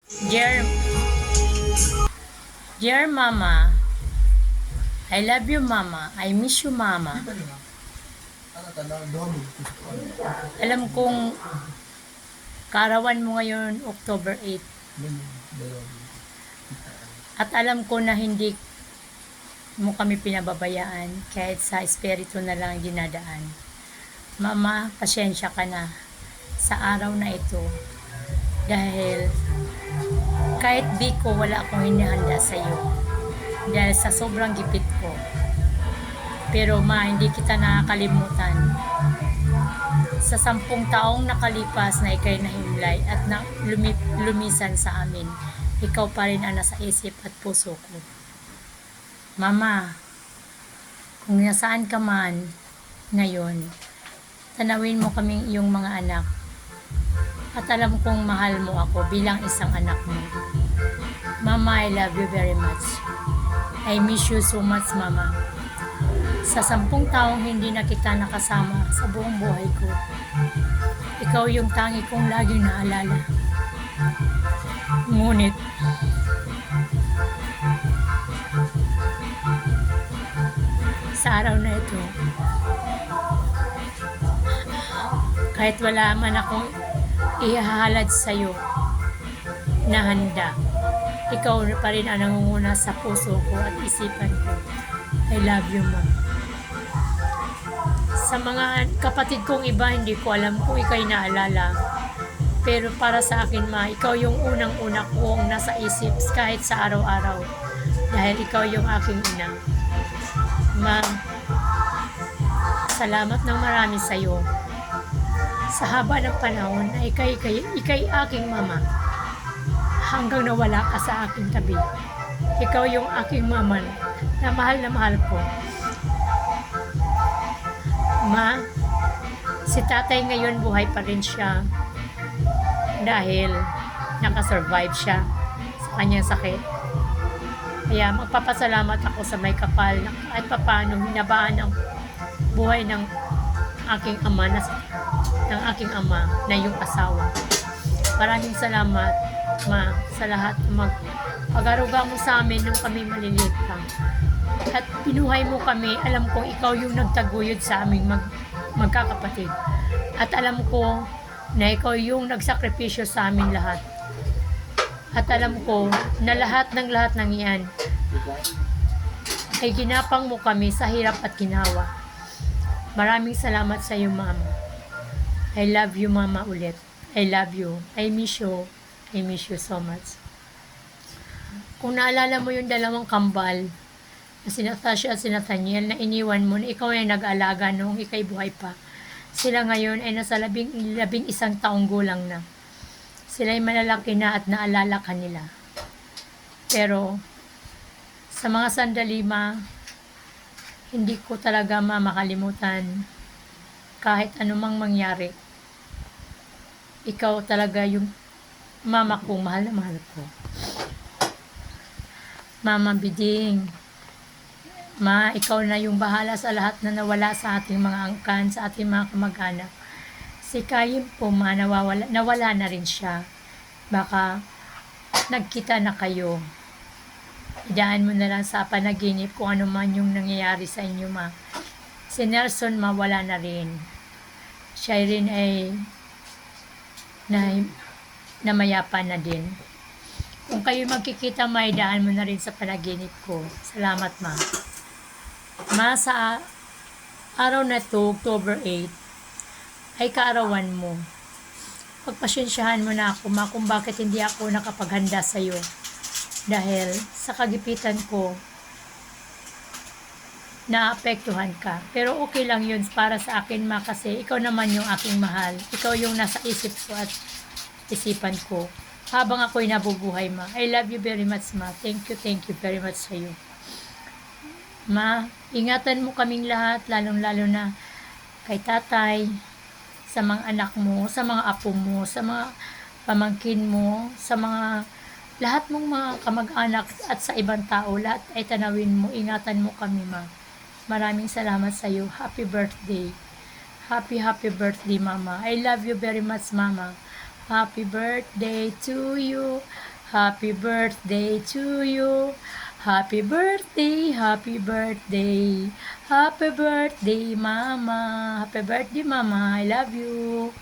Dear, dear Mama, I love you Mama, I miss you Mama. Alam kong kaarawan mo ngayon October 8 at alam ko na hindi mo kami pinababayaan kahit sa espiritu na lang dinadaan. Mama, pasensya ka na sa araw na ito dahil kahit di ko wala akong hinihanda sa iyo dahil sa sobrang gipit ko. Pero ma, hindi kita nakakalimutan. Sa 10 taong nakalipas na ikay nahimlay at lumisan sa amin, ikaw pa rin ang nasa isip at puso ko. Mama, kung nasaan ka man ngayon, tanawin mo kaming iyong mga anak. At alam kong mahal mo ako bilang isang anak mo. Mama, I love you very much. I miss you so much, Mama. Sa 10 taong hindi na kita nakasama sa buong buhay ko, ikaw yung tangi kong laging naalala. Ngunit, sa araw na ito, kahit wala man akong ihahalad sa'yo na handa, ikaw pa rin ang nangunguna sa puso ko at isipan ko. I love you, Mom. Sa mga kapatid kong iba, hindi ko alam kung ikaw'y naalala. Pero para sa akin, Ma, ikaw yung unang-una kong nasa isip kahit sa araw-araw. Dahil ikaw yung aking ina. Ma, salamat ng marami sa'yo. Sa haba ng panahon na ikay aking mama. Hanggang nawala ka sa aking tabi. Ikaw yung aking mama na mahal ko. Ma, si tatay ngayon buhay pa rin siya dahil nakasurvive siya sa kanyang sakit. Kaya magpapasalamat ako sa may kapal na kahit papaano hinabaan ang buhay ng aking ama na yung asawa. Maraming salamat, Ma, sa lahat ng pag-aruga mo sa amin nung kami maliliit pa. At pinuhay mo kami, alam kong ikaw yung nagtaguyod sa aming magkakapatid. At alam ko na ikaw yung nagsakripisyo sa amin lahat. At alam ko na lahat ng iyan ay ginapang mo kami sa hirap at ginawa. Maraming salamat sa iyo, Mama. I love you, Mama, ulit. I love you. I miss you. I miss you so much. Kung naalala mo yung dalawang kambal, na si Natasha at si Nathaniel, na iniwan mo na ikaw ay nag-alaga noong ikay buhay pa. Sila ngayon ay nasa 11 taong gulang na. Sila ay malalaki na at naalala ka nila. Pero, sa mga sandali, Ma, hindi ko talaga makalimutan kahit anumang mangyari. Ikaw talaga yung mama ko, mahal na mahal ko. Mama Biding, Ma, ikaw na yung bahala sa lahat na nawala sa ating mga angkan, sa ating mga kamag-anak. Si Kayim po, Ma, nawala na rin siya. Baka nagkita na kayo. Idaan mo na lang sa panaginip kung ano man yung nangyayari sa inyo, Ma. Si Nelson, mawala na rin. Siya rin ay namayapa na din. Kung kayo magkikita, Ma, idaan mo na rin sa panaginip ko. Salamat, Ma. Ma, sa araw na to, October 8, ay kaarawan mo. Pagpasensyahan mo na ako, Ma, kung bakit hindi ako nakapaghanda sa iyo. Dahil sa kagipitan ko, naapektuhan ka. Pero okay lang yun para sa akin, Ma, kasi ikaw naman yung aking mahal. Ikaw yung nasa isip ko at isipan ko. Habang ako'y nabubuhay, Ma. I love you very much, Ma. Thank you very much sa iyo. Ma, ingatan mo kaming lahat, lalong-lalo na kay tatay, sa mga anak mo, sa mga apo mo, sa mga pamangkin mo, sa mga lahat mong mga kamag-anak at sa ibang tao, lahat ay tanawin mo, ingatan mo kami, Ma. Maraming salamat sa iyo. Happy birthday. Happy birthday, Mama. I love you very much, Mama. Happy birthday to you. Happy birthday to you. Happy birthday, happy birthday. Happy birthday, Mama. Happy birthday, Mama. I love you.